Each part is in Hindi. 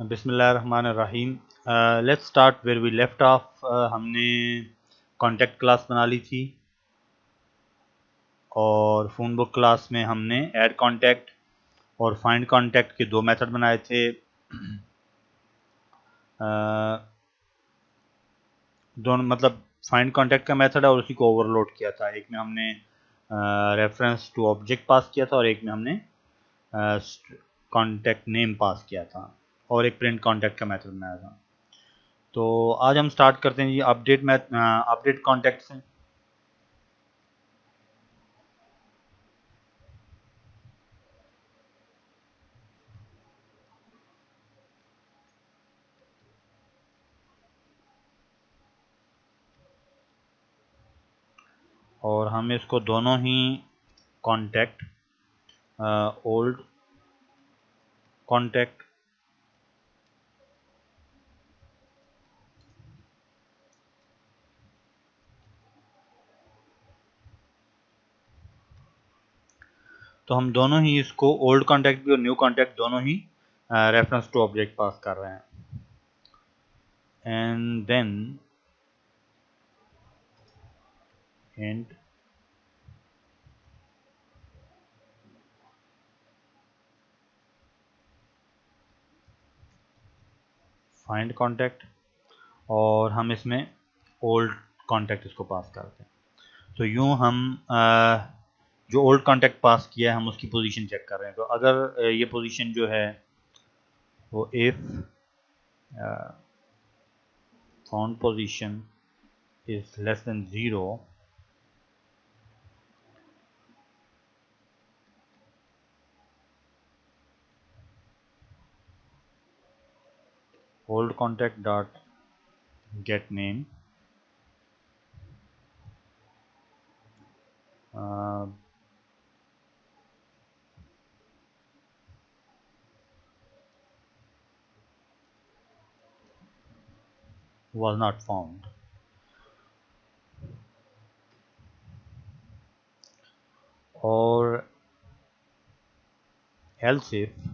बिस्मिल्लाहिर्रहमानिर्रहीम। Let's start where we left off. हमने कॉन्टैक्ट क्लास बना ली थी और फ़ोन बुक क्लास में हमने ऐड कॉन्टैक्ट और फाइंड कॉन्टैक्ट के दो मेथड बनाए थे। दोनों मतलब फाइंड कॉन्टैक्ट का मेथड है और उसी को ओवरलोड किया था। एक में हमने रेफरेंस टू ऑब्जेक्ट पास किया था और एक में हमने कॉन्टैक्ट नेम पास किया था और एक प्रिंट कॉन्टैक्ट का मेथड बनाया था। तो आज हम स्टार्ट करते हैं जी अपडेट कॉन्टैक्ट से। और हम इसको दोनों ही कॉन्टैक्ट ओल्ड कॉन्टैक्ट तो हम दोनों ही इसको ओल्ड कॉन्टैक्ट भी और न्यू कॉन्टैक्ट दोनों ही रेफरेंस टू ऑब्जेक्ट पास कर रहे हैं। And then and find contact और हम इसमें ओल्ड कॉन्टैक्ट इसको पास करते हैं। तो यूं हम जो ओल्ड कॉन्टैक्ट पास किया है हम उसकी पोजीशन चेक कर रहे हैं। तो अगर ये पोजीशन जो है वो if found position is less than 0 old contact dot get name was not found। और else if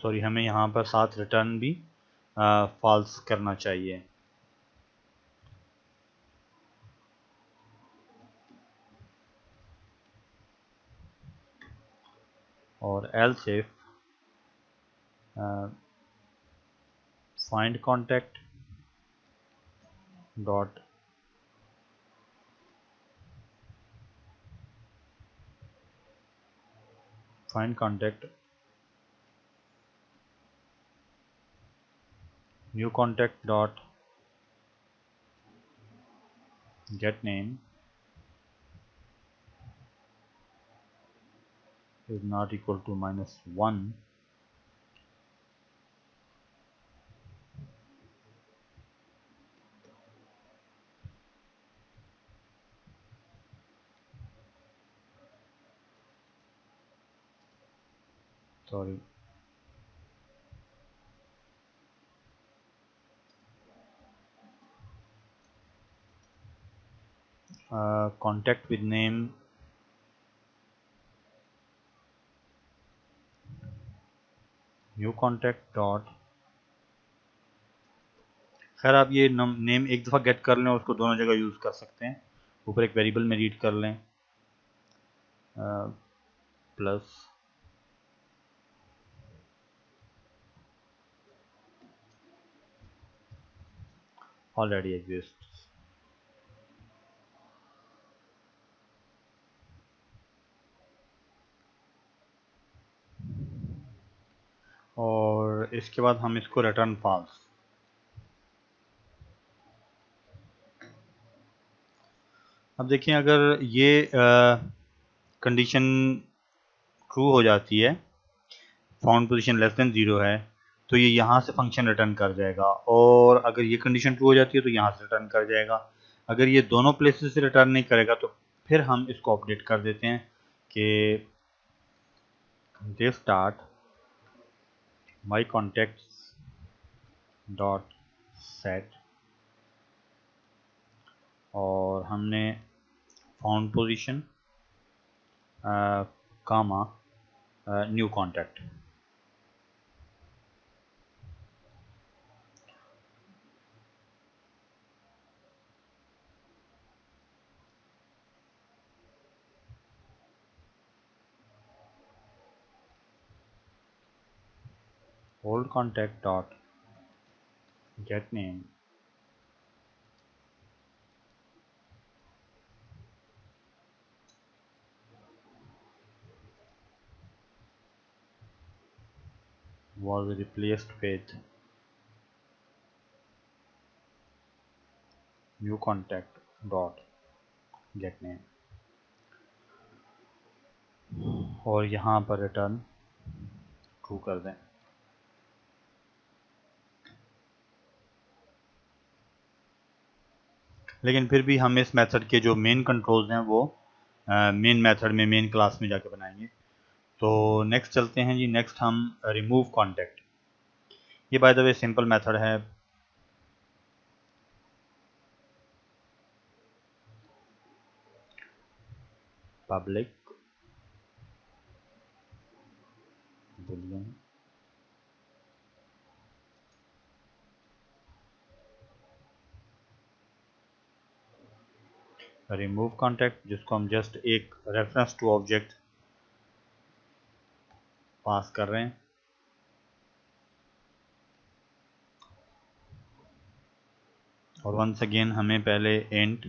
सॉरी हमें यहाँ पर साथ रिटर्न भी फॉल्स करना चाहिए। और else if find contact dot find contact new contact dot get name is not equal to -1। Sorry contact with name new contact dot। खैर आप ये नेम एक दफ़ा गेट कर लें और उसको दोनों जगह यूज़ कर सकते हैं। ऊपर एक वेरिएबल में रीड कर लें प्लस already exists। और इसके बाद हम इसको रिटर्न फॉल्स। अब देखिए अगर ये कंडीशन ट्रू हो जाती है, फाउंड पोजीशन लेस देन 0 है, तो ये यहाँ से फंक्शन रिटर्न कर जाएगा। और अगर ये कंडीशन ट्रू हो जाती है तो यहाँ से रिटर्न कर जाएगा। अगर ये दोनों प्लेसेस से रिटर्न नहीं करेगा तो फिर हम इसको अपडेट कर देते हैं कि this start my contacts dot set और हमने found position comma new contact. Old contact dot get name was replaced with new contact dot get name, और यहाँ पर रिटर्न ट्रू कर दें। लेकिन फिर भी हम इस मेथड के जो मेन कंट्रोल्स हैं वो मेन मेथड में, मेन क्लास में जाके बनाएंगे। तो नेक्स्ट चलते हैं जी। नेक्स्ट हम रिमूव कॉन्टैक्ट। ये bye the way simple method है। पब्लिक boolean रिमूव कॉन्टैक्ट, जिसको हम जस्ट एक रेफरेंस टू ऑब्जेक्ट पास कर रहे हैं। और वंस अगेन हमें पहले int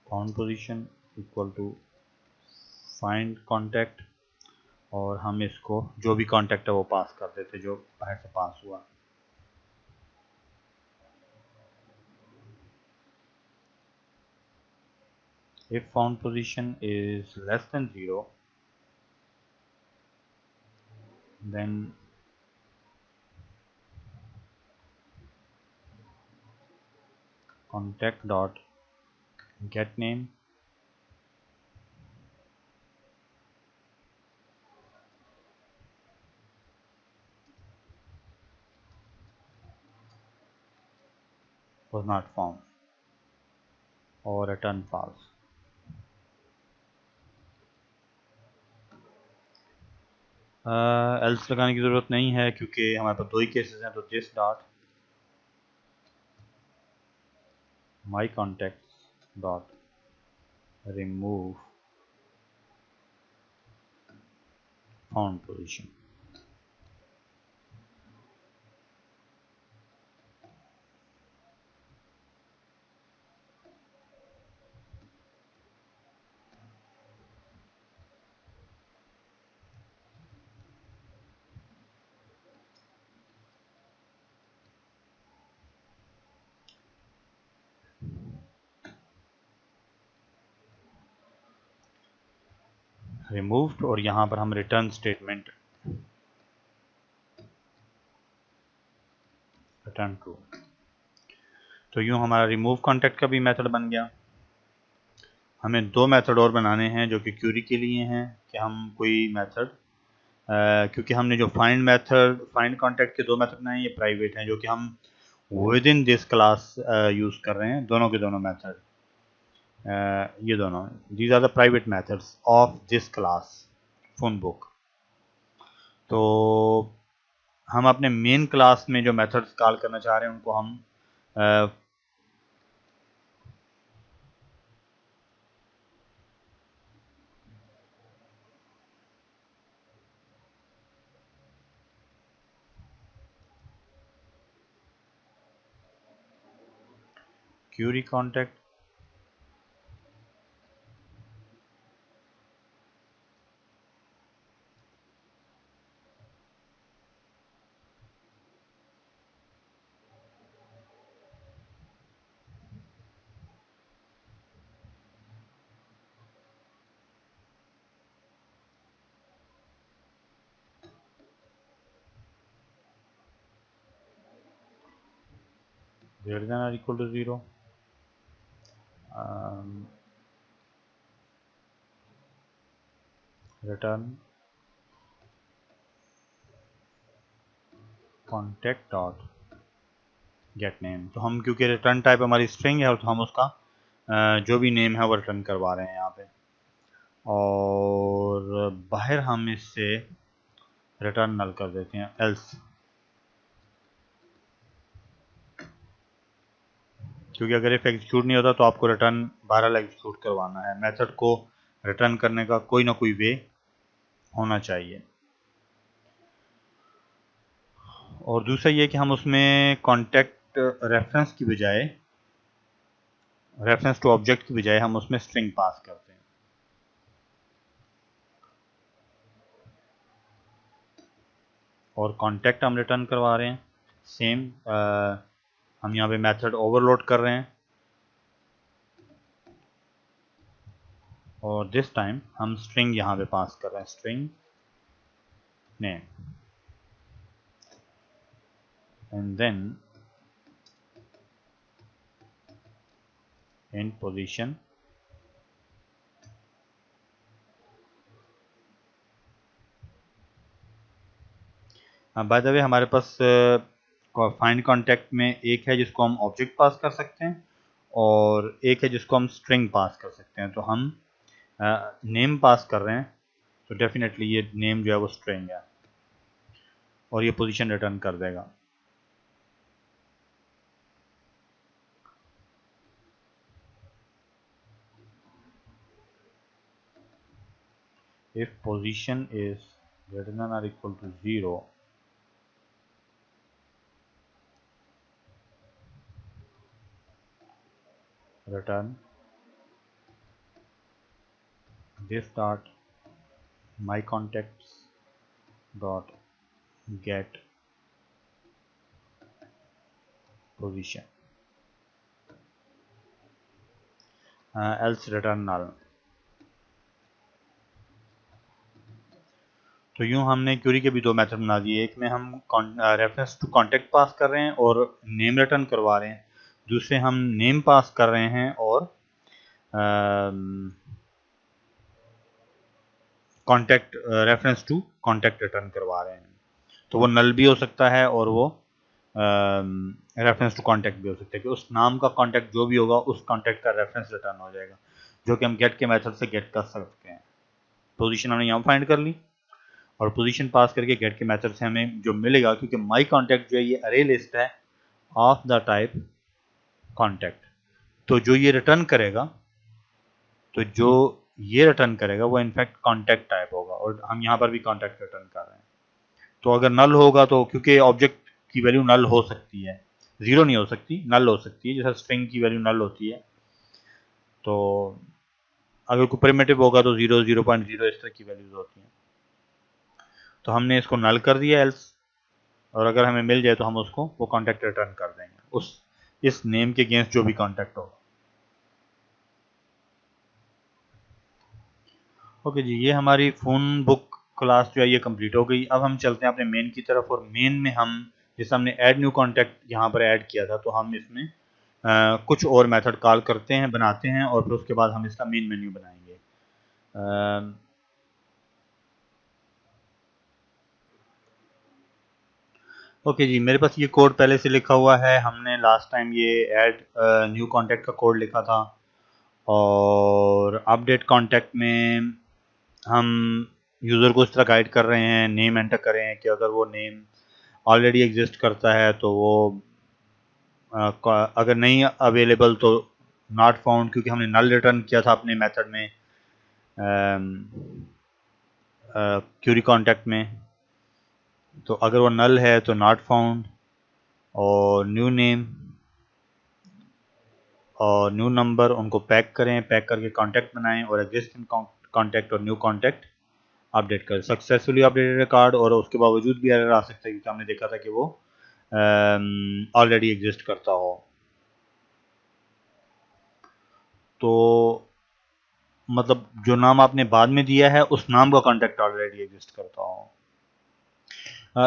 found position equal to find contact, और हम इसको जो भी कॉन्टैक्ट है वो पास कर देते जो बाहर से पास हुआ। If found position is less than 0, then contact dot get name was not found और return false। एल्स लगाने की ज़रूरत नहीं है क्योंकि हमारे पास दो ही केसेस हैं। तो this dot my contact dot remove found position. Removed, और यहाँ पर हम रिटर्न स्टेटमेंट रिटर्न ट्रू। तो यूँ हमारा रिमूव कॉन्टैक्ट का भी मेथड बन गया। हमें दो मेथड और बनाने हैं जो कि क्यूरी के लिए हैं कि हम कोई मेथड क्योंकि हमने जो फाइंड कॉन्टैक्ट के दो मेथड बनाए, ये प्राइवेट हैं जो कि हम within this class use कर रहे हैं। दोनों के दोनों मेथड, ये दोनों, these are the private methods of this class phone book. तो हम अपने मेन क्लास में जो मेथड्स कॉल करना चाह रहे हैं उनको हम query contact greater than or equal to 0, return contact dot get name. तो हम क्योंकि रिटर्न टाइप हमारी स्ट्रिंग है तो हम उसका जो भी नेम है वो रिटर्न करवा रहे हैं यहाँ पे, और बाहर हम इससे रिटर्न नल कर देते हैं एल्स, क्योंकि अगर इफ एग्जीक्यूट नहीं होता तो आपको रिटर्न बहरहाल एग्जीक्यूट करवाना है। मेथड को रिटर्न करने का कोई ना कोई वे होना चाहिए। और दूसरा ये कि हम उसमें कॉन्टेक्ट रेफरेंस की बजाय, रेफरेंस टू ऑब्जेक्ट की बजाय हम उसमें स्ट्रिंग पास करते हैं। और कॉन्टेक्ट हम रिटर्न करवा रहे हैं सेम, हम यहाँ पे मेथड ओवरलोड कर रहे हैं, और दिस टाइम हम स्ट्रिंग यहाँ पे पास कर रहे हैं, string name, and then in position by the way हमारे पास फाइंड कॉन्टेक्ट में एक है जिसको हम ऑब्जेक्ट पास कर सकते हैं और एक है जिसको हम स्ट्रिंग पास कर सकते हैं। तो हम नेम पास कर रहे हैं तो डेफिनेटली ये नेम जो है वो स्ट्रिंग है और ये पोजीशन रिटर्न कर देगा। If position is greater than or equal to 0, return this dot my contacts dot get position, else return null। तो यूं हमने क्यूरी के भी दो मेथड बना दिए, एक में हम रेफरेंस टू कॉन्टेक्ट पास कर रहे हैं और नेम रिटर्न करवा रहे हैं, दूसरे हम नेम पास कर रहे हैं और contact reference to contact return करवा रहे हैं। तो वो नल भी हो सकता है और वो रेफरेंस टू कॉन्टेक्ट भी हो सकता है कि उस नाम का कॉन्टेक्ट जो भी होगा उस कॉन्टेक्ट का रेफरेंस रिटर्न हो जाएगा, जो कि हम गेट के मेथड से गेट कर सकते हैं। पोजीशन हमने यहाँ फाइंड कर ली और पोजीशन पास करके गेट के मेथड से हमें जो मिलेगा, क्योंकि माई कॉन्टैक्ट जो है ये अरे लिस्ट है ऑफ द टाइप कॉन्टैक्ट, तो जो ये रिटर्न करेगा, तो जो ये रिटर्न करेगा वो इनफैक्ट कॉन्टैक्ट टाइप होगा, और हम यहाँ पर भी कॉन्टैक्ट रिटर्न कर रहे हैं। तो अगर नल होगा तो, क्योंकि ऑब्जेक्ट की वैल्यू नल हो सकती है, जीरो नहीं हो सकती, नल हो सकती है, जैसे स्ट्रिंग की वैल्यू नल होती है, तो अगर कोई प्रिमिटिव होगा तो 0, 0.0 इस तरह की वैल्यूज होती हैं। तो हमने इसको नल कर दिया एल्स, और अगर हमें मिल जाए तो हम उसको वो कॉन्टैक्ट रिटर्न कर देंगे उस इस नेम के अगेंस्ट जो भी कॉन्टैक्ट होगा। ओके जी, ये हमारी फ़ोन बुक क्लास जो है ये कंप्लीट हो गई। अब हम चलते हैं अपने मेन की तरफ, और मेन में हम जैसे हमने ऐड न्यू कॉन्टैक्ट यहाँ पर ऐड किया था, तो हम इसमें कुछ और मेथड कॉल करते हैं, बनाते हैं, और फिर उसके बाद हम इसका मेन मेन्यू बनाएंगे। ओके जी, मेरे पास ये कोड पहले से लिखा हुआ है, हमने लास्ट टाइम ये ऐड न्यू कॉन्टैक्ट का कोड लिखा था, और अपडेट कॉन्टैक्ट में हम यूज़र को इस तरह गाइड कर रहे हैं, नेम एंटर कर रहे हैं कि अगर वो नेम ऑलरेडी एग्जिस्ट करता है तो वो अगर नहीं अवेलेबल तो नॉट फाउंड, क्योंकि हमने नल रिटर्न किया था अपने मेथड में क्यूरी कॉन्टैक्ट में, तो अगर वो नल है तो नॉट फाउंड, और न्यू नेम और न्यू नंबर उनको पैक करें, पैक करके कॉन्टैक्ट बनाएं और एग्जिस्टिंग कॉन्टैक्ट और न्यू कॉन्टैक्ट अपडेट करें। सक्सेसफुली अपडेटेड कार्ड, और उसके बावजूद भी एरर आ सकता है क्योंकि हमने देखा था कि वो ऑलरेडी एग्जिस्ट करता हो। तो मतलब जो नाम आपने बाद में दिया है उस नाम का कॉन्टैक्ट ऑलरेडी एग्जिस्ट करता हो।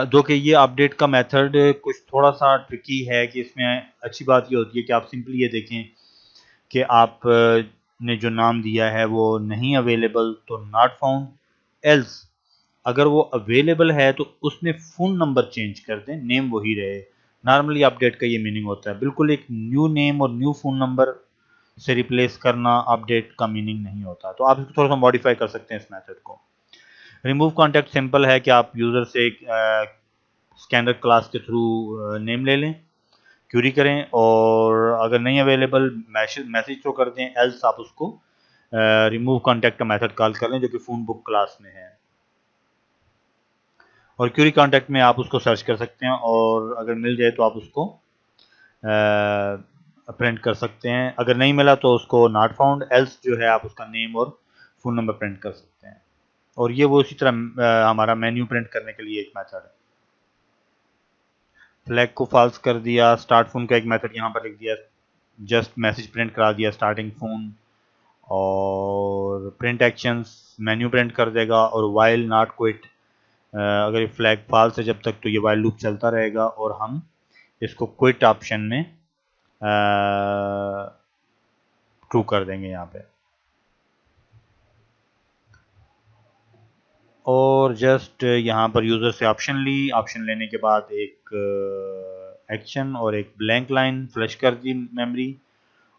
दो कि ये अपडेट का मेथड कुछ थोड़ा सा ट्रिकी है, कि इसमें अच्छी बात ये होती है कि आप सिंपली ये देखें कि आप ने जो नाम दिया है वो नहीं अवेलेबल तो नॉट फाउंड, एल्स अगर वो अवेलेबल है तो उसमें फ़ोन नंबर चेंज कर दें, नेम वही रहे, नॉर्मली अपडेट का ये मीनिंग होता है। बिल्कुल एक न्यू नेम और न्यू फ़ोन नंबर से रिप्लेस करना अपडेट का मीनिंग नहीं होता। तो आप इसको थोड़ा सा मॉडिफाई कर सकते हैं इस मेथड को। रिमूव कॉन्टैक्ट सिंपल है कि आप यूज़र से एक स्कैनर क्लास के थ्रू नेम ले लें, क्यूरी करें, और अगर नहीं अवेलेबल मैसेज थ्रो कर दें, एल्स आप उसको रिमूव कॉन्टैक्ट का मेथड कॉल कर लें जो कि फ़ोन बुक क्लास में है। और क्यूरी कॉन्टैक्ट में आप उसको सर्च कर सकते हैं और अगर मिल जाए तो आप उसको प्रिंट कर सकते हैं। अगर नहीं मिला तो उसको नॉट फाउंड, एल्स जो है आप उसका नेम और फ़ोन नंबर प्रिंट कर सकते हैं। और ये वो इसी तरह हमारा मेन्यू प्रिंट करने के लिए एक मेथड है। फ्लैग को फॉल्स कर दिया, स्टार्ट फोन का एक मेथड यहाँ पर लिख दिया, जस्ट मैसेज प्रिंट करा दिया स्टार्टिंग फोन, और प्रिंट एक्शंस मेन्यू प्रिंट कर देगा, और वाइल नॉट क्विट, अगर ये फ्लैग फॉल्स है जब तक तो ये वाइल लूप चलता रहेगा, और हम इसको क्विट ऑप्शन में ट्रू कर देंगे यहाँ पे। और जस्ट यहाँ पर यूज़र से ऑप्शन ली, ऑप्शन लेने के बाद एक एक्शन और एक ब्लैंक लाइन फ्लैश कर दी मेमोरी,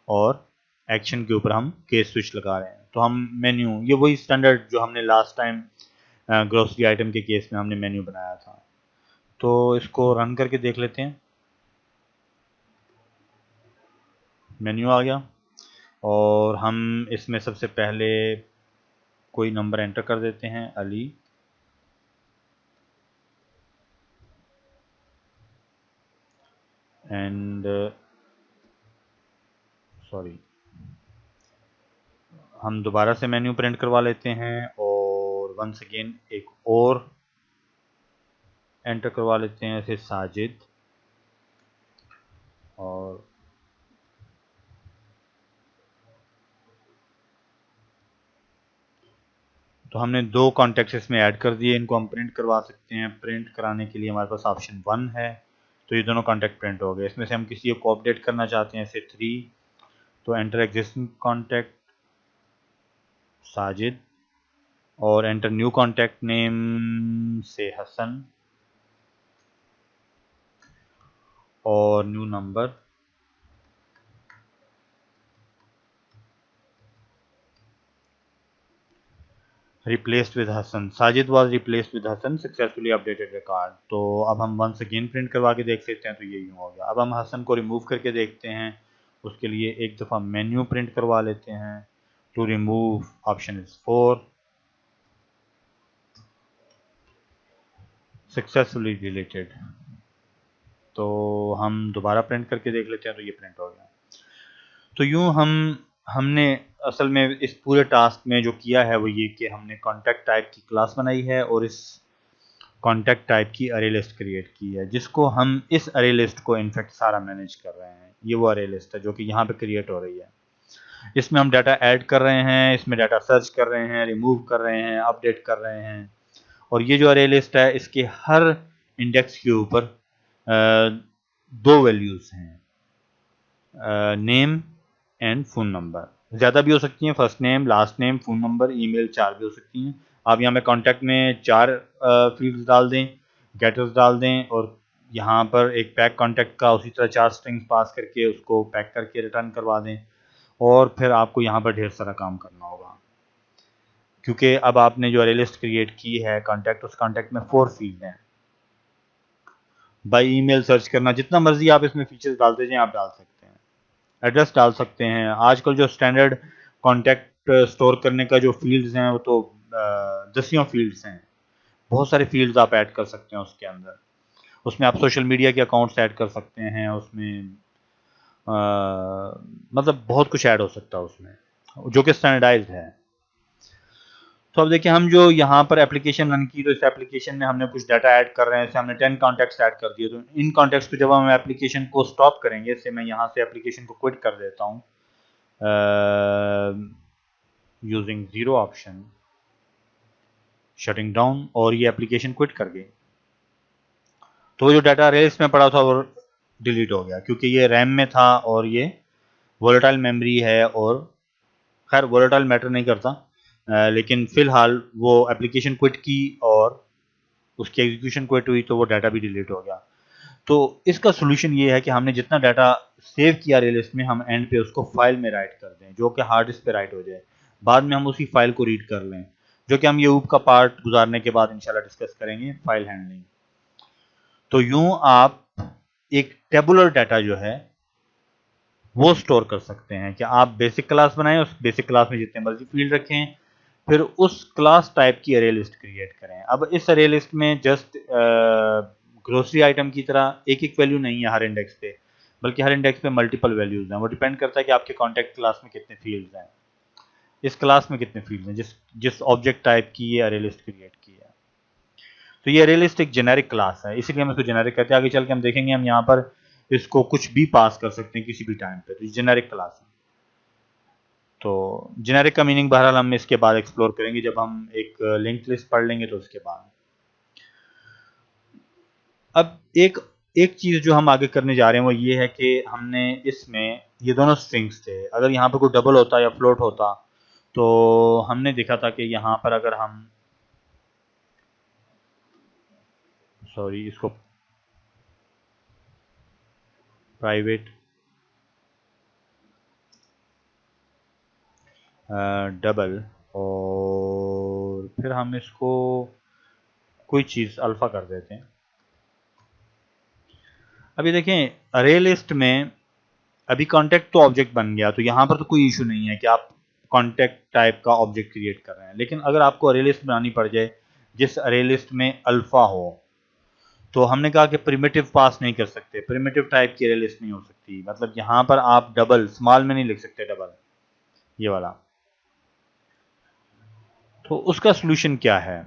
और एक्शन के ऊपर हम केस स्विच लगा रहे हैं। तो हम मेन्यू, ये वही स्टैंडर्ड जो हमने लास्ट टाइम ग्रोसरी आइटम के केस में हमने मेन्यू बनाया था। तो इसको रन करके देख लेते हैं। मेन्यू आ गया और हम इसमें सबसे पहले कोई नंबर एंटर कर देते हैं, अली, एंड सॉरी, हम दोबारा से मेन्यू प्रिंट करवा लेते हैं और वंस अगेन एक और एंटर करवा लेते हैं, ऐसे साजिद, और तो हमने दो कॉन्टेक्ट्स इसमें ऐड कर दिए। इनको हम प्रिंट करवा सकते हैं। प्रिंट कराने के लिए हमारे पास ऑप्शन 1 है, तो ये दोनों कॉन्टैक्ट प्रिंट हो गए। इसमें से हम किसी को अपडेट करना चाहते हैं, से 3, तो एंटर एग्जिस्टिंग कॉन्टैक्ट साजिद, और एंटर न्यू कॉन्टैक्ट नेम से हसन, और new number, replaced with Hasan. Sajid was replaced with Hasan, successfully updated record. तो अब हम वंस अगेन प्रिंट करवा के देख सकते हैं, तो ये यूँ हो गया। अब हम हसन को रिमूव करके देखते हैं। उसके लिए एक दफ़ा मेन्यू प्रिंट करवा लेते हैं। To remove option is 4, successfully deleted. तो हम दोबारा प्रिंट करके देख लेते हैं, तो ये प्रिंट हो गया। तो यूँ हमने असल में इस पूरे टास्क में जो किया है वो ये कि हमने कॉन्टैक्ट टाइप की क्लास बनाई है और इस कॉन्टैक्ट टाइप की अरे लिस्ट क्रिएट की है, जिसको हम इस अरे लिस्ट को इनफैक्ट सारा मैनेज कर रहे हैं। ये वो अरे लिस्ट है जो कि यहाँ पे क्रिएट हो रही है। इसमें हम डाटा ऐड कर रहे हैं, इसमें डाटा सर्च कर रहे हैं, रिमूव कर रहे हैं, अपडेट कर रहे हैं। और ये जो अरे लिस्ट है इसके हर इंडेक्स के ऊपर दो वैल्यूज़ हैं, नेम एंड फ़ोन नंबर। ज़्यादा भी हो सकती हैं, first name, last name, phone number, email, 4 भी हो सकती हैं। आप यहाँ पे कॉन्टैक्ट में 4 फील्ड्स डाल दें, गेटर्स डाल दें, और यहाँ पर एक पैक कॉन्टैक्ट का उसी तरह 4 स्ट्रिंग्स पास करके उसको पैक करके रिटर्न करवा दें, और फिर आपको यहाँ पर ढेर सारा काम करना होगा, क्योंकि अब आपने जो अरे लिस्ट क्रिएट की है कॉन्टैक्ट, उस कॉन्टैक्ट में 4 फील्ड हैं। बाय ईमेल सर्च करना, जितना मर्जी आप इसमें फीचर्स डालते जाएं आप डाल सकते हैं। एड्रेस डाल सकते हैं। आजकल जो स्टैंडर्ड कॉन्टैक्ट स्टोर करने का जो फील्ड्स हैं वो तो दसियों फील्ड्स हैं। बहुत सारे फील्ड्स आप ऐड कर सकते हैं उसके अंदर। उसमें आप सोशल मीडिया के अकाउंट्स ऐड कर सकते हैं, उसमें मतलब बहुत कुछ ऐड हो सकता है उसमें, जो कि स्टैंडर्डाइज्ड है। तो अब देखिए, हम जो यहाँ पर एप्लीकेशन रन की, तो इस एप्लीकेशन में हमने कुछ डाटा ऐड कर रहे हैं। जैसे हमने 10 कॉन्टैक्ट्स ऐड कर दिए, तो इन कॉन्टैक्ट्स को जब हम एप्लीकेशन को स्टॉप करेंगे, जैसे मैं यहाँ से एप्लीकेशन को क्विट कर देता हूँ यूजिंग 0 ऑप्शन, शटिंग डाउन, और ये एप्लीकेशन क्विट कर गई, तो जो डाटा रेस में पड़ा था वो डिलीट हो गया, क्योंकि ये रैम में था और ये वोलेटाइल मेमोरी है। और खैर वोलेटाइल मैटर नहीं करता, लेकिन फ़िलहाल वो एप्लीकेशन क्विट की और उसकी एग्जीक्यूशन क्विट हुई, तो वो डाटा भी डिलीट हो गया। तो इसका सोल्यूशन ये है कि हमने जितना डाटा सेव किया अरे लिस्ट में, हम एंड पे उसको फाइल में राइट कर दें, जो कि हार्ड डिस्क पे राइट हो जाए, बाद में हम उसी फाइल को रीड कर लें, जो कि हम ये ऊप का पार्ट गुजारने के बाद इंशाल्लाह डिस्कस करेंगे, फाइल हैंडलिंग। तो यूं आप एक टेबुलर डाटा जो है वो स्टोर कर सकते हैं कि आप बेसिक क्लास बनाएं, उस बेसिक क्लास में जितने मर्जी फील्ड रखें, फिर उस क्लास टाइप की अरे लिस्ट क्रिएट करें। अब इस अरे लिस्ट में जस्ट ग्रोसरी आइटम की तरह एक एक वैल्यू नहीं है हर इंडेक्स पे, बल्कि हर इंडेक्स पे मल्टीपल वैल्यूज हैं। वो डिपेंड करता है कि आपके कॉन्टैक्ट क्लास में कितने फील्ड्स हैं, इस क्लास में कितने फील्ड्स हैं, जिस जिस ऑब्जेक्ट टाइप की ये अरे लिस्ट क्रिएट की है। तो ये अरे लिस्ट एक जेनेरिक क्लास है, इसीलिए हम इसको जेनेरिक कहते हैं। आगे चल के हम देखेंगे हम यहाँ पर इसको कुछ भी पास कर सकते हैं किसी भी टाइम पे, तो जेनेरिक क्लास है। तो जेनेरिक का मीनिंग बहरहाल हम इसके बाद एक्सप्लोर करेंगे, जब हम एक लिंक्ड लिस्ट पढ़ लेंगे तो उसके बाद। अब एक एक चीज जो हम आगे करने जा रहे हैं वो ये है कि हमने इसमें ये दोनों स्ट्रिंग्स थे, अगर यहाँ पर कोई डबल होता या फ्लोट होता तो हमने देखा था कि यहाँ पर अगर हम इसको प्राइवेट डबल और फिर हम इसको कोई चीज अल्फा कर देते हैं। अभी देखें अरे लिस्ट में अभी कॉन्टेक्ट तो ऑब्जेक्ट बन गया, तो यहाँ पर तो कोई इशू नहीं है कि आप कॉन्टेक्ट टाइप का ऑब्जेक्ट क्रिएट कर रहे हैं। लेकिन अगर आपको अरे लिस्ट बनानी पड़ जाए जिस अरे लिस्ट में अल्फा हो, तो हमने कहा कि प्रिमिटिव पास नहीं कर सकते, प्रिमिटिव टाइप की अरे लिस्ट नहीं हो सकती। मतलब यहाँ पर आप डबल स्मॉल में नहीं लिख सकते डबल, ये वाला। तो उसका सोल्यूशन क्या है?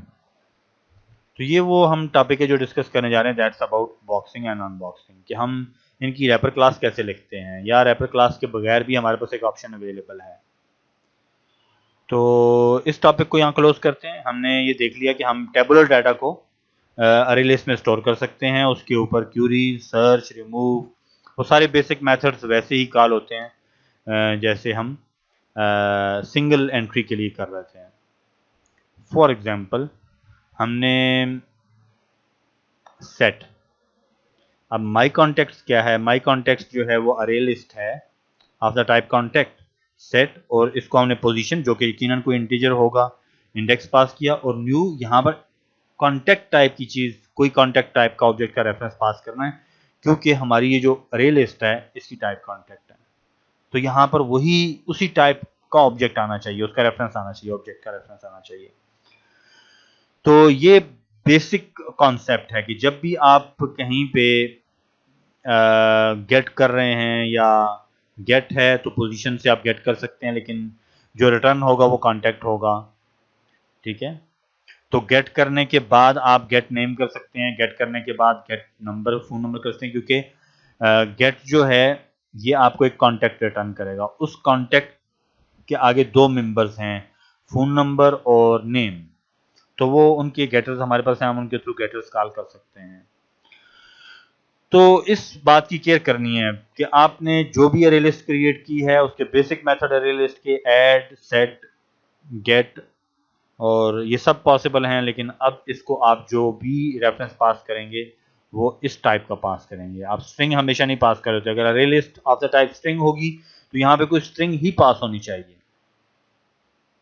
तो ये वो हम टॉपिक है जो डिस्कस करने जा रहे हैं, that's about boxing and unboxing, कि हम इनकी रैपर क्लास कैसे लिखते हैं, या रैपर क्लास के बगैर भी हमारे पास एक ऑप्शन अवेलेबल है। तो इस टॉपिक को यहाँ क्लोज करते हैं। हमने ये देख लिया कि हम टेबुलर डाटा को अरे लिस्ट में स्टोर कर सकते हैं, उसके ऊपर क्यूरी, सर्च, रिमूव, वो सारे बेसिक मेथड्स वैसे ही कॉल होते हैं जैसे हम सिंगल एंट्री के लिए कर रहे थे। फॉर एग्जांपल हमने सेट, अब माई कॉन्टेक्ट क्या है? माई कॉन्टेक्ट जो है वो अरे लिस्ट है of the type contact set, और इसको हमने पोजीशन जो कि यकीनन कोई इंटीजर होगा इंडेक्स पास किया, और न्यू यहाँ पर कॉन्टेक्ट टाइप की चीज, कोई कॉन्टेक्ट टाइप का ऑब्जेक्ट का रेफरेंस पास करना है, क्योंकि हमारी ये जो अरे लिस्ट है इसकी टाइप कॉन्टेक्ट है। तो यहाँ पर वही उसी टाइप का ऑब्जेक्ट आना चाहिए, उसका रेफरेंस आना चाहिए, ऑब्जेक्ट का रेफरेंस आना चाहिए। तो ये बेसिक कॉन्सेप्ट है कि जब भी आप कहीं पे गेट कर रहे हैं, या गेट है तो पोजीशन से आप गेट कर सकते हैं, लेकिन जो रिटर्न होगा वो कांटेक्ट होगा, ठीक है। तो गेट करने के बाद आप गेट नेम कर सकते हैं, गेट करने के बाद गेट नंबर, फोन नंबर कर सकते हैं, क्योंकि गेट जो है ये आपको एक कांटेक्ट रिटर्न करेगा। उस कांटेक्ट के आगे दो मेंबर्स हैं, फोन नंबर और नेम, तो वो उनके गेटर्स हमारे पास हैं, हम उनके थ्रू गेटर्स कॉल कर सकते हैं। तो इस बात की केयर करनी है कि आपने जो भी अरे लिस्ट क्रिएट की है उसके बेसिक मेथड अरे लिस्ट के ऐड, सेट, गेट और ये सब पॉसिबल हैं, लेकिन अब इसको आप जो भी रेफरेंस पास करेंगे वो इस टाइप का पास करेंगे। आप स्ट्रिंग हमेशा नहीं पास करोगे। अगर अरे list of the type string होगी तो यहाँ पे कोई स्ट्रिंग ही पास होनी चाहिए।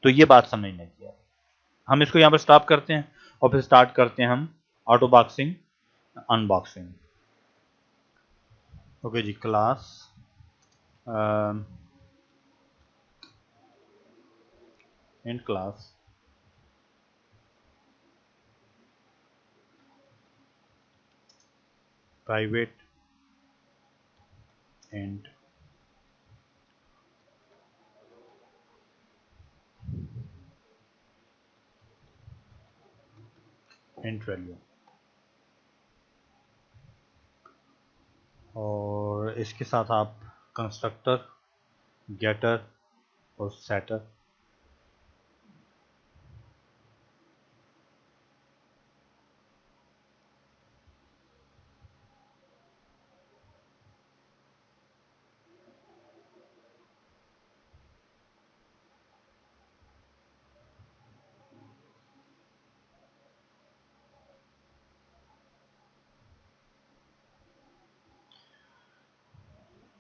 तो ये बात समझने की है। हम इसको यहाँ पर स्टॉप करते हैं और फिर स्टार्ट करते हैं हम ऑटो बॉक्सिंग अनबॉक्सिंग। ओके जी, class in class private and int value, और इसके साथ आप कंस्ट्रक्टर, गेटर और सेटर,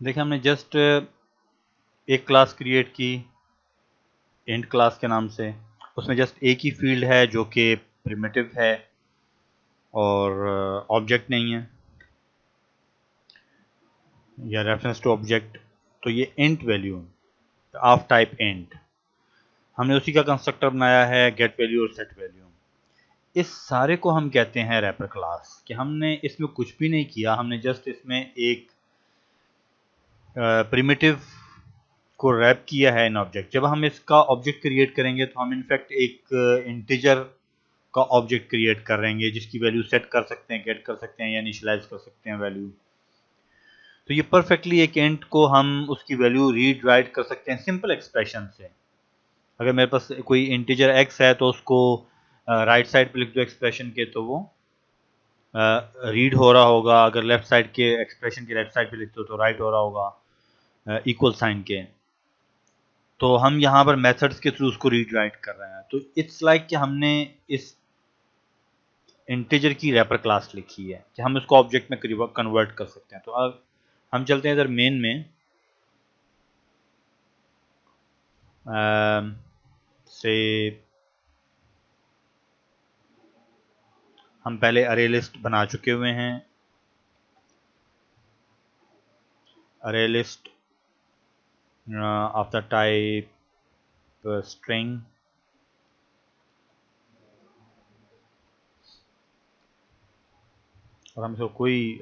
देखिए हमने जस्ट एक क्लास क्रिएट की इंट क्लास के नाम से, उसमें जस्ट एक ही फील्ड है जो कि प्रिमिटिव है और ऑब्जेक्ट नहीं है या रेफरेंस टू ऑब्जेक्ट। तो ये int value of type int, हमने उसी का कंस्ट्रक्टर बनाया है गेट वैल्यू और सेट वैल्यू। इस सारे को हम कहते हैं रैपर क्लास, कि हमने इसमें कुछ भी नहीं किया, हमने जस्ट इसमें एक प्रिमिटिव को रैप किया है इन ऑब्जेक्ट। जब हम इसका ऑब्जेक्ट क्रिएट करेंगे तो हम इनफैक्ट एक इंटीजर का ऑब्जेक्ट क्रिएट करेंगे जिसकी वैल्यू सेट कर सकते हैं, गेट कर सकते हैं या इनिशियलाइज कर सकते हैं वैल्यू। तो ये परफेक्टली एक इंट को हम उसकी वैल्यू रीड राइट कर सकते हैं सिंपल एक्सप्रेशन से। अगर मेरे पास कोई इंटीजर x है तो उसको राइट साइड पे लिख दो एक्सप्रेशन के, तो वो रीड हो रहा होगा। अगर लेफ्ट साइड के एक्सप्रेशन के लेफ्ट साइड पे लिख दो तो राइट हो रहा होगा इक्वल साइन के। तो हम यहाँ पर मेथड्स के थ्रू उसको रीड राइट कर रहे हैं। तो इट्स लाइक कि हमने इस इंटीजर की रैपर क्लास लिखी है कि हम उसको ऑब्जेक्ट में कन्वर्ट कर सकते हैं। तो अब हम चलते हैं इधर मेन में, से हम पहले अरे लिस्ट बना चुके हुए हैं, अरे list of the type string, और हम इसको कोई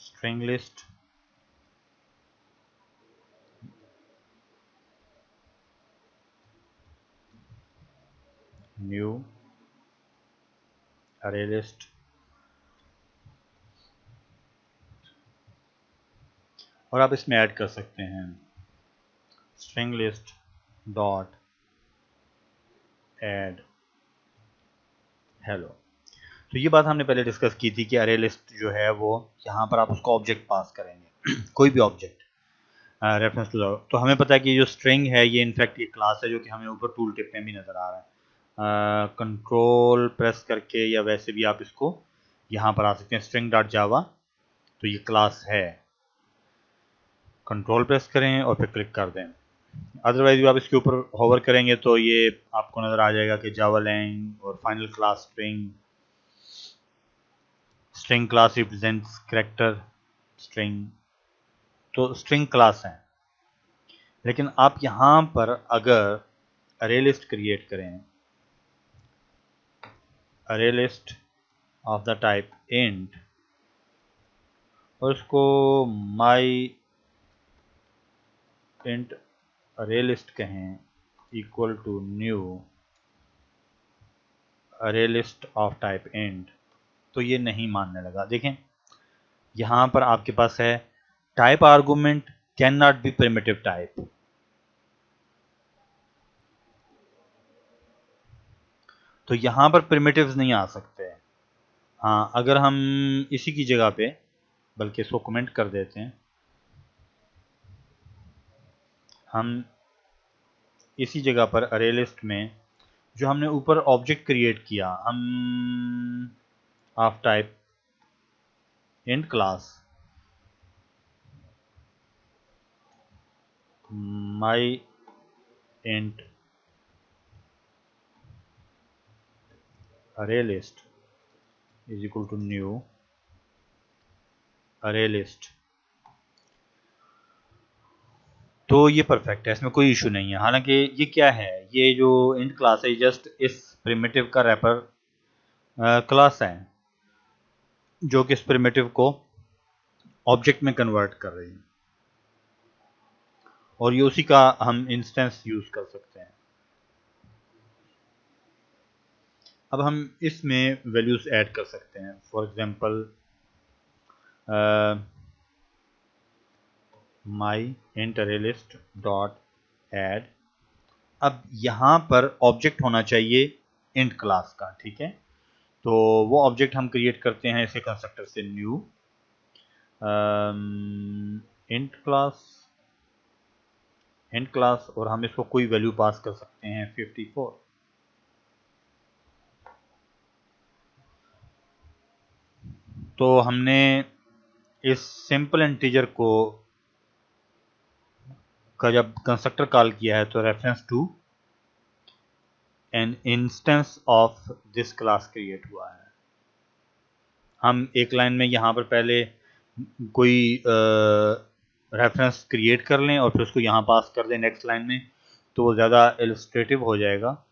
string list new array list, और आप इसमें ऐड कर सकते हैं string list dot add hello. तो ये बात हमने पहले डिस्कस की थी कि अरे लिस्ट जो है वो यहाँ पर आप उसको ऑब्जेक्ट पास करेंगे कोई भी ऑब्जेक्ट रेफरेंस टू। तो हमें पता है कि जो स्ट्रिंग है ये इनफैक्ट ये क्लास है जो कि हमें ऊपर टूल टिप में भी नज़र आ रहा है। कंट्रोल प्रेस करके या वैसे भी आप इसको यहाँ पर आ सकते हैं स्ट्रिंग डॉट जावा, तो ये क्लास है। कंट्रोल प्रेस करें और फिर क्लिक कर दें, अदरवाइज भी आप इसके ऊपर होवर करेंगे तो ये आपको नज़र आ जाएगा कि जावा लैंग और final class string, string class represents character string. तो स्ट्रिंग क्लास है, लेकिन आप यहाँ पर अगर अरे लिस्ट क्रिएट करें, अरे list of the type int, और उसको माई इंट अरे लिस्ट कहें equal to new array list of type int, तो ये नहीं मानने लगा। देखें यहाँ पर आपके पास है type argument can not be primitive type. तो यहाँ पर प्रिमिटिव्स नहीं आ सकते। हाँ, अगर हम इसी की जगह पे, बल्कि इसको कमेंट कर देते हैं, हम इसी जगह पर अरे लिस्ट में जो हमने ऊपर ऑब्जेक्ट क्रिएट किया, हम of type int class my int array list is equal to new array list, तो ये परफेक्ट है, इसमें कोई इशू नहीं है। हालांकि ये क्या है, ये जो इंट क्लास है जस्ट इस प्रिमिटिव का रैपर क्लास है जो कि इस प्रिमिटिव को ऑब्जेक्ट में कन्वर्ट कर रही है, और ये उसी का हम इंस्टेंस यूज कर सकते हैं। अब हम इसमें वैल्यूज ऐड कर सकते हैं, for example my int array list dot add. अब यहाँ पर ऑब्जेक्ट होना चाहिए इंट क्लास का, ठीक है। तो वो ऑब्जेक्ट हम क्रिएट करते हैं इसे कंस्ट्रक्टर से न्यू इंट क्लास, और हम इसको कोई वैल्यू पास कर सकते हैं 54। तो हमने इस सिंपल इंटीजर को का जब कंस्ट्रक्टर कॉल किया है तो reference to an instance of this class create हुआ है। हम एक लाइन में यहाँ पर पहले कोई रेफरेंस क्रिएट कर लें और फिर उसको यहाँ पास कर दें नेक्स्ट लाइन में, तो वो ज़्यादा इलस्ट्रेटिव हो जाएगा।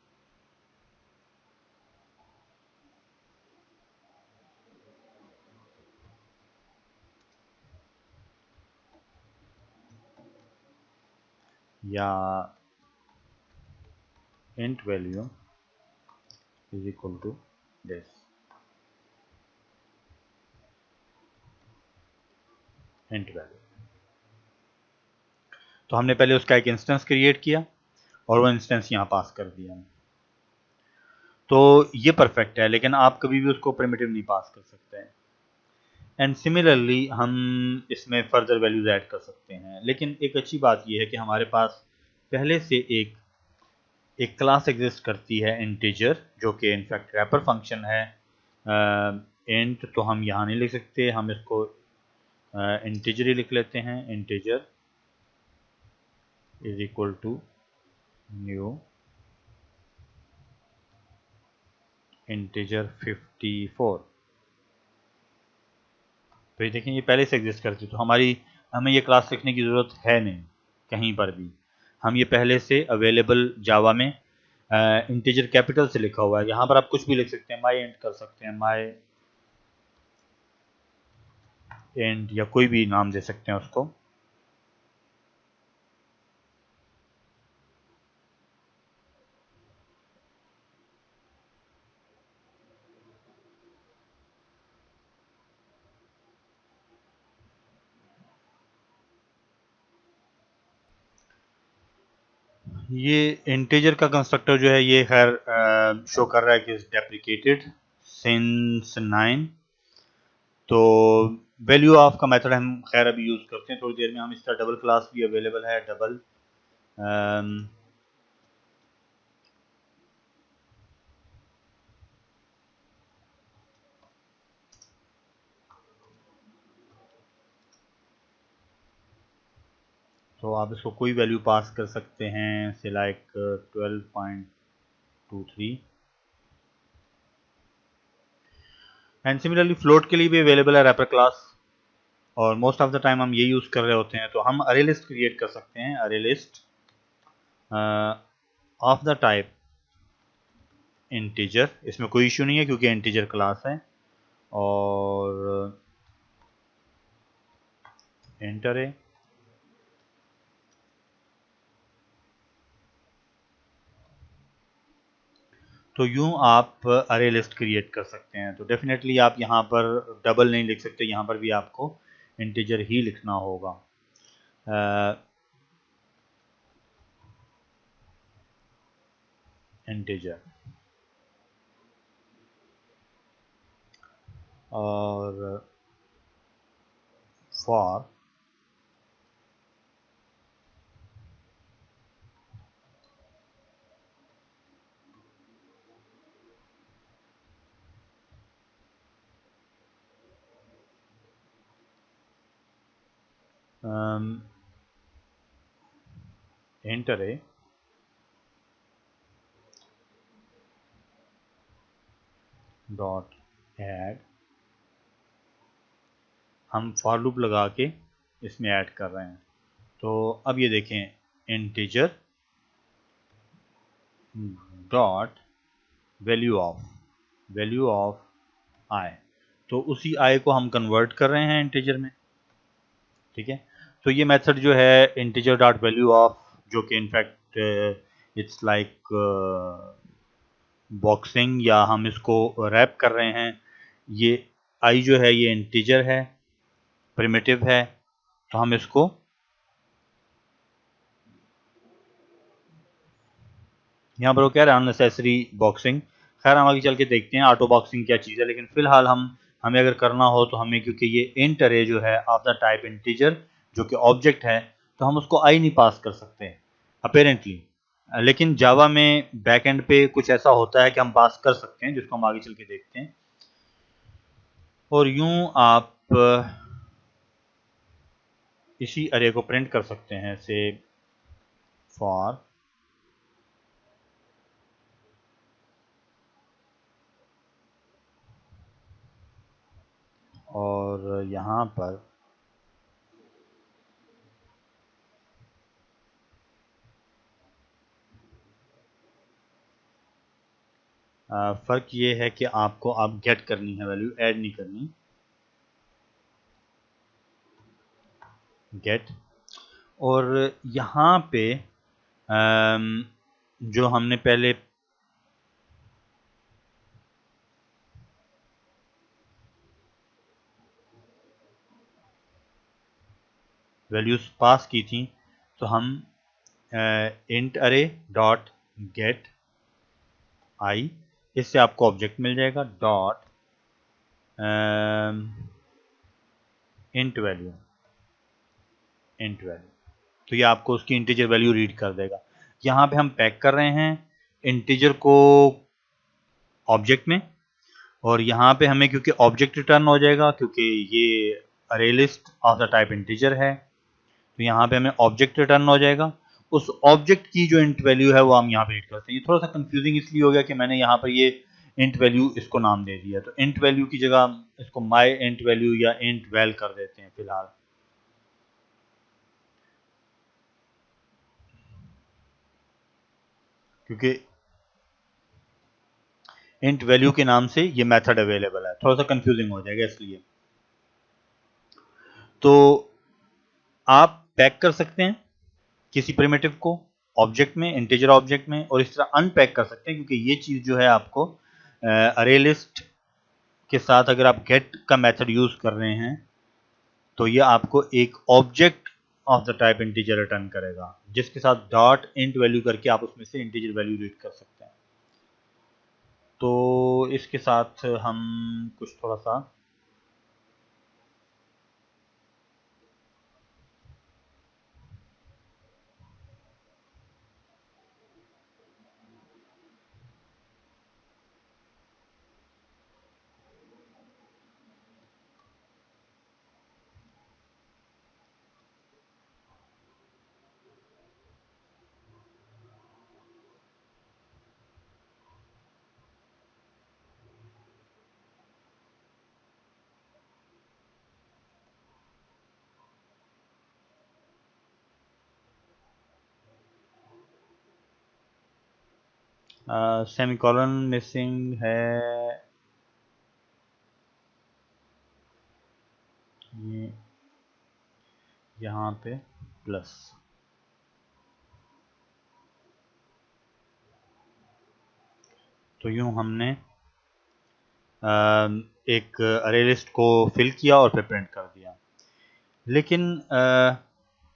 या int value is equal to this int value। तो हमने पहले उसका एक इंस्टेंस क्रिएट किया और वो इंस्टेंस यहाँ पास कर दिया, तो ये परफेक्ट है। लेकिन आप कभी भी उसको प्रिमिटिव नहीं पास कर सकते हैं। एंड सिमिलरली हम इसमें फर्दर वैल्यूज ऐड कर सकते हैं। लेकिन एक अच्छी बात यह है कि हमारे पास पहले से एक क्लास एग्जिस्ट करती है इंटीजर, जो कि इनफैक्ट रैपर फंक्शन है। इंट तो हम यहाँ नहीं लिख सकते, हम इसको इंटीजर ही लिख लेते हैं। Integer is equal to new integer 54। तो ये देखें, ये पहले से एग्जिस्ट करती है, तो हमें ये क्लास लिखने की ज़रूरत है नहीं कहीं पर भी। हम ये पहले से अवेलेबल जावा में इंटीजर कैपिटल से लिखा हुआ है। यहाँ पर आप कुछ भी लिख सकते हैं, माई इंट कर सकते हैं, माई इंट, या कोई भी नाम दे सकते हैं उसको। ये इंटीजर का कंस्ट्रक्टर जो है ये खैर शो कर रहा है कि डेप्रिकेटेड सिंस 9। तो वैल्यू ऑफ का मेथड हम खैर अभी यूज़ करते हैं थोड़ी देर में। हम इसका डबल क्लास भी अवेलेबल है, डबल तो आप इसको कोई वैल्यू पास कर सकते हैं, से लाइक 12.23। एंड सिमिलरली फ्लोट के लिए भी अवेलेबल है रैपर क्लास, और मोस्ट ऑफ द टाइम हम ये यूज़ कर रहे होते हैं। तो हम अरे लिस्ट क्रिएट कर सकते हैं, अरे list of the type integer. इसमें कोई इशू नहीं है क्योंकि इंटीजर क्लास है। और इंट अरे, तो यूं आप अरे लिस्ट क्रिएट कर सकते हैं। तो डेफिनेटली आप यहाँ पर डबल नहीं लिख सकते, यहाँ पर भी आपको इंटीजर ही लिखना होगा। इंटीजर और for int array dot add, हम फॉर लूप लगा के इसमें ऐड कर रहे हैं। तो अब ये देखें, इंटीजर डॉट वैल्यू ऑफ आई, तो उसी आई को हम कन्वर्ट कर रहे हैं इंटीजर में। ठीक है, तो ये मेथड जो है इंटीजर डॉट वैल्यू ऑफ, जो कि इनफैक्ट इट्स लाइक बॉक्सिंग, या हम इसको रैप कर रहे हैं। ये आई जो है ये इंटीजर है, प्रिमिटिव है, तो हम इसको यहाँ पर वो कह रहा है अननेसेसरी बॉक्सिंग। खैर हम आगे चल के देखते हैं ऑटो बॉक्सिंग क्या चीज़ है, लेकिन फिलहाल हमें अगर करना हो तो हमें, क्योंकि ये इंट अरे जो है ऑफ द टाइप इंटीजर जो कि ऑब्जेक्ट है, तो हम उसको आई नहीं पास कर सकते अपेरेंटली। लेकिन जावा में बैक एंड पे कुछ ऐसा होता है कि हम पास कर सकते हैं, जिसको हम आगे चल के देखते हैं। और यूं आप इसी अरे को प्रिंट कर सकते हैं से फॉर और यहाँ पर फ़र्क ये है कि आपको अब गेट करनी है वैल्यू, ऐड नहीं करनी। गेट, और यहाँ पे जो हमने पहले वैल्यूज पास की थी, तो हम इंट अरे डॉट गेट आई, इससे आपको ऑब्जेक्ट मिल जाएगा, डॉट इंट वैल्यू, तो ये आपको उसकी इंटीजर वैल्यू रीड कर देगा। यहाँ पे हम पैक कर रहे हैं इंटीजर को ऑब्जेक्ट में, और यहाँ पे हमें क्योंकि ऑब्जेक्ट रिटर्न हो जाएगा क्योंकि ये अरे list of the type integer है, तो यहाँ पे हमें ऑब्जेक्ट रिटर्न हो जाएगा। उस ऑब्जेक्ट की जो इंट वैल्यू है वो हम यहाँ पे रीड करते हैं। ये थोड़ा सा कंफ्यूजिंग इसलिए हो गया कि मैंने यहाँ पर ये इंट वैल्यू इसको नाम दे दिया, तो इंट वैल्यू की जगह इसको माई इंट वैल्यू या इंट वैल कर देते हैं फिलहाल। क्योंकि इंट वैल्यू के नाम से ये मेथड अवेलेबल है, थोड़ा सा कंफ्यूजिंग हो जाएगा इसलिए। तो आप पैक कर सकते हैं किसी प्रिमिटिव को ऑब्जेक्ट में, इंटीजर ऑब्जेक्ट में, और इस तरह अनपैक कर सकते हैं क्योंकि ये चीज जो है आपको अरे लिस्ट के साथ अगर आप गेट का मेथड यूज कर रहे हैं तो ये आपको एक object of the type integer return करेगा, जिसके साथ डॉट इंट वैल्यू करके आप उसमें से इंटीजर वैल्यू रीड कर सकते हैं। तो इसके साथ हम कुछ थोड़ा सा सेमीकोलन मिसिंग है, ये यहाँ पे प्लस। तो यूं हमने एक अरे लिस्ट को फिल किया और फिर प्रिंट कर दिया। लेकिन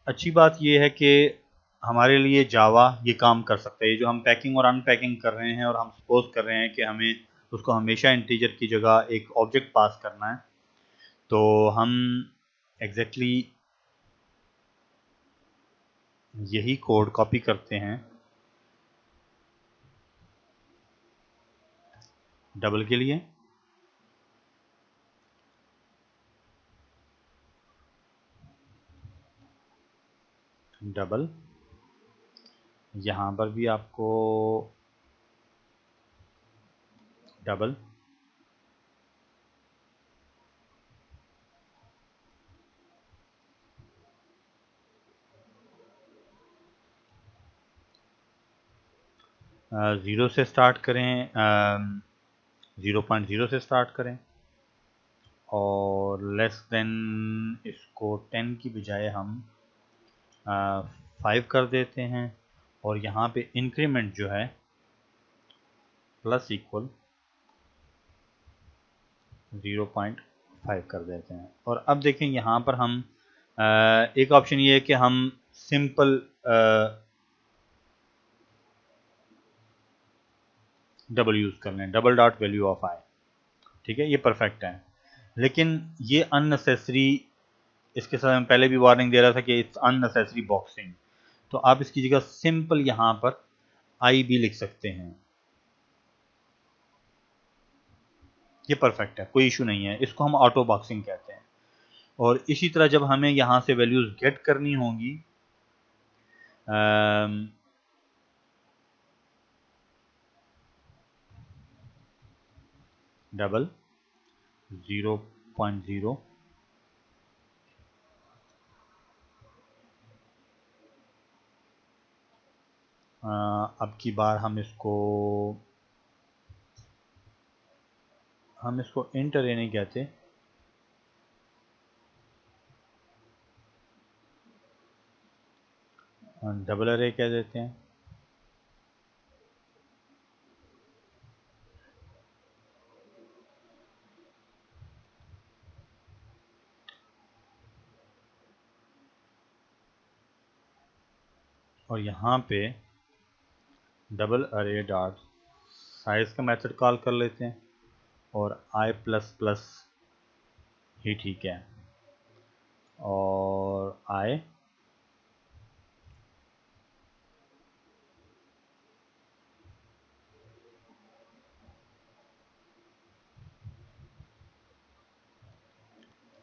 अच्छी बात यह है कि हमारे लिए जावा ये काम कर सकता है। ये जो हम पैकिंग और अनपैकिंग कर रहे हैं और हम सपोज कर रहे हैं कि हमें उसको हमेशा इंटीजर की जगह एक ऑब्जेक्ट पास करना है, तो हम एग्जैक्टली यही कोड कॉपी करते हैं डबल के लिए, डबल यहाँ पर भी आपको डबल, ज़ीरो से स्टार्ट करें, 0.0 से स्टार्ट करें, और लेस देन इसको 10 की बजाय हम 5 कर देते हैं, और यहाँ पे इंक्रीमेंट जो है प्लस इक्वल 0.5 कर देते हैं। और अब देखें यहाँ पर हम एक ऑप्शन ये है कि हम सिंपल डबल यूज कर लें, डबल डॉट वैल्यू ऑफ आई, ठीक है, ये परफेक्ट है। लेकिन ये अननेसेसरी, इसके साथ मैं पहले भी वार्निंग दे रहा था कि इट्स अननेसेसरी बॉक्सिंग, तो आप इसकी जगह सिंपल यहाँ पर आई भी लिख सकते हैं। ये परफेक्ट है, कोई इशू नहीं है, इसको हम ऑटो बॉक्सिंग कहते हैं। और इसी तरह जब हमें यहाँ से वैल्यूज गेट करनी होंगी, डबल 0.0 अब की बार हम इसको इंट अरे नहीं कहते, डबल अरे कह देते हैं। और यहाँ पे डबल अरे डॉट साइज का मेथड कॉल कर लेते हैं, और आई प्लस प्लस ही ठीक है, और आई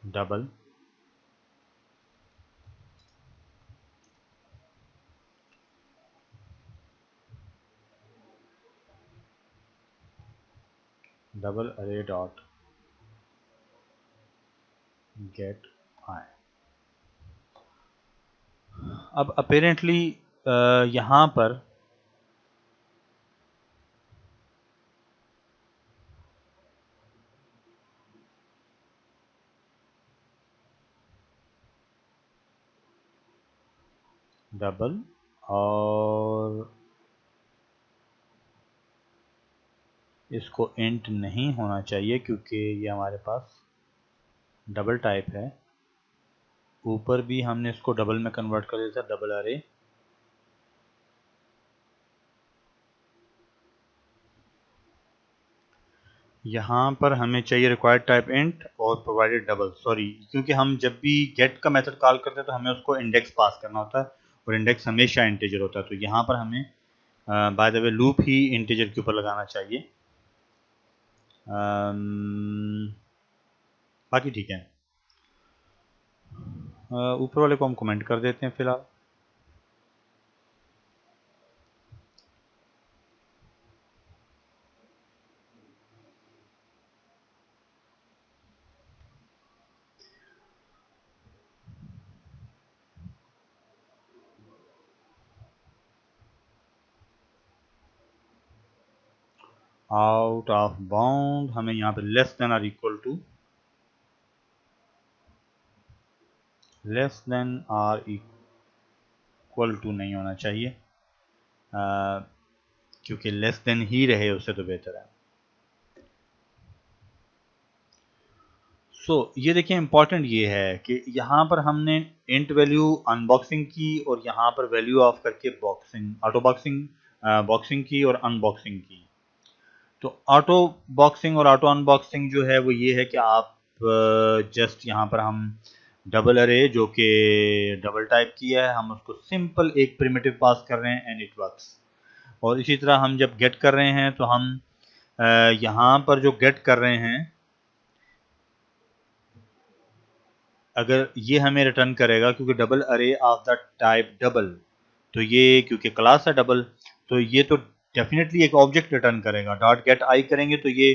डबल डबल अरे डॉट गेट आई। अब अपेरेंटली यहाँ पर डबल और इसको इंट नहीं होना चाहिए क्योंकि ये हमारे पास डबल टाइप है। ऊपर भी हमने इसको डबल में कन्वर्ट कर दिया था, डबल अरे। यहाँ पर हमें चाहिए रिक्वायर्ड टाइप इंट और प्रोवाइडेड डबल, सॉरी, क्योंकि हम जब भी गेट का मेथड कॉल करते हैं तो हमें उसको इंडेक्स पास करना होता है, और इंडेक्स हमेशा इंटीजर होता है। तो यहाँ पर हमें bye the way loop he integer के ऊपर लगाना चाहिए। बाकी ठीक है, ऊपर वाले को हम कमेंट कर देते हैं फिलहाल। आउट ऑफ बाउंड हमें यहाँ पे less than or equal to नहीं होना चाहिए, क्योंकि लेस देन ही रहे उससे तो बेहतर है। ये देखिए इंपॉर्टेंट ये है कि यहाँ पर हमने इंट वैल्यू अनबॉक्सिंग की, और यहाँ पर वैल्यू ऑफ करके बॉक्सिंग ऑटो बॉक्सिंग की और अनबॉक्सिंग की। तो ऑटो बॉक्सिंग और ऑटो अनबॉक्सिंग जो है वो ये है कि आप जस्ट यहाँ पर हम डबल अरे जो कि डबल टाइप किया है, हम उसको सिंपल एक प्रिमिटिव पास कर रहे हैं एंड इट वर्क्स। और इसी तरह हम जब गेट कर रहे हैं तो हम यहाँ पर जो गेट कर रहे हैं, अगर ये हमें रिटर्न करेगा क्योंकि डबल अरे ऑफ द टाइप डबल, तो ये क्योंकि क्लास है डबल, तो ये तो डेफिनेटली एक ऑब्जेक्ट रिटर्न करेगा। डॉट गेट आई करेंगे तो ये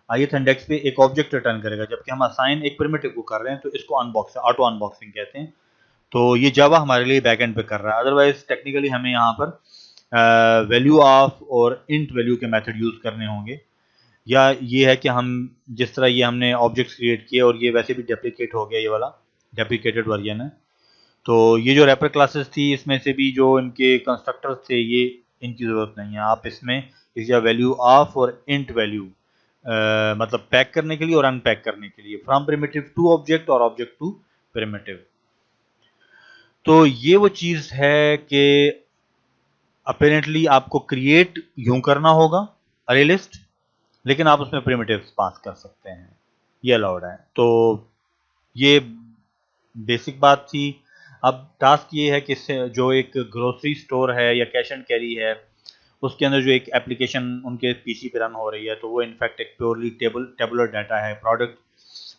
ith इंडेक्स पे एक ऑब्जेक्ट रिटर्न करेगा, जबकि हम असाइन एक प्रिमिटिव को कर रहे हैं, तो इसको ऑटो अनबॉक्सिंग कहते हैं। तो ये जावा हमारे लिए बैकएंड पे कर रहा है। अदरवाइज टेक्निकली हमें यहाँ पर वैल्यू ऑफ और इंट वैल्यू के मेथड यूज करने होंगे, या ये है कि हम जिस तरह ये हमने ऑब्जेक्ट्स क्रिएट किए, और ये वैसे भी डेप्लीकेट हो गया, ये वाला डेप्लीकेटेड वर्जन है। तो ये जो रैपर क्लासेस थी इसमें से भी जो इनके कंस्ट्रक्टर्स थे, ये इनकी ज़रूरत नहीं है। आप इसमें इसका वैल्यू ऑफ और इंट वैल्यू मतलब पैक करने के लिए और अनपैक करने के लिए, फ्रॉम प्रिमिटिव टू ऑब्जेक्ट और ऑब्जेक्ट टू प्रिमिटिव। तो ये वो चीज़ है कि अपेरेंटली आपको क्रिएट यूं करना होगा अरे लिस्ट, लेकिन आप उसमें प्रिमिटिव्स पास कर सकते हैं, ये अलाउड है। तो ये बेसिक बात थी। अब टास्क ये है कि जो एक ग्रोसरी स्टोर है या कैश एंड कैरी है, उसके अंदर जो एक एप्लीकेशन उनके पीसी पे रन हो रही है, तो वो इनफैक्ट एक प्योरली टेबुलर डाटा है, प्रोडक्ट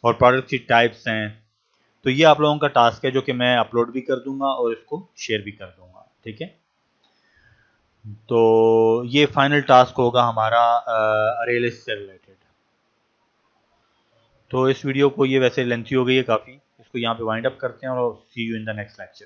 और प्रोडक्ट की टाइप्स हैं। तो ये आप लोगों का टास्क है जो कि मैं अपलोड भी कर दूंगा और इसको शेयर भी कर दूंगा, ठीक है। तो ये फाइनल टास्क होगा हमारा अरे लिस्ट से रिलेटेड। तो इस वीडियो को, ये वैसे लेंथी हो गई है काफ़ी, इसको यहाँ पे वाइंड अप करते हैं और see you in the next lecture.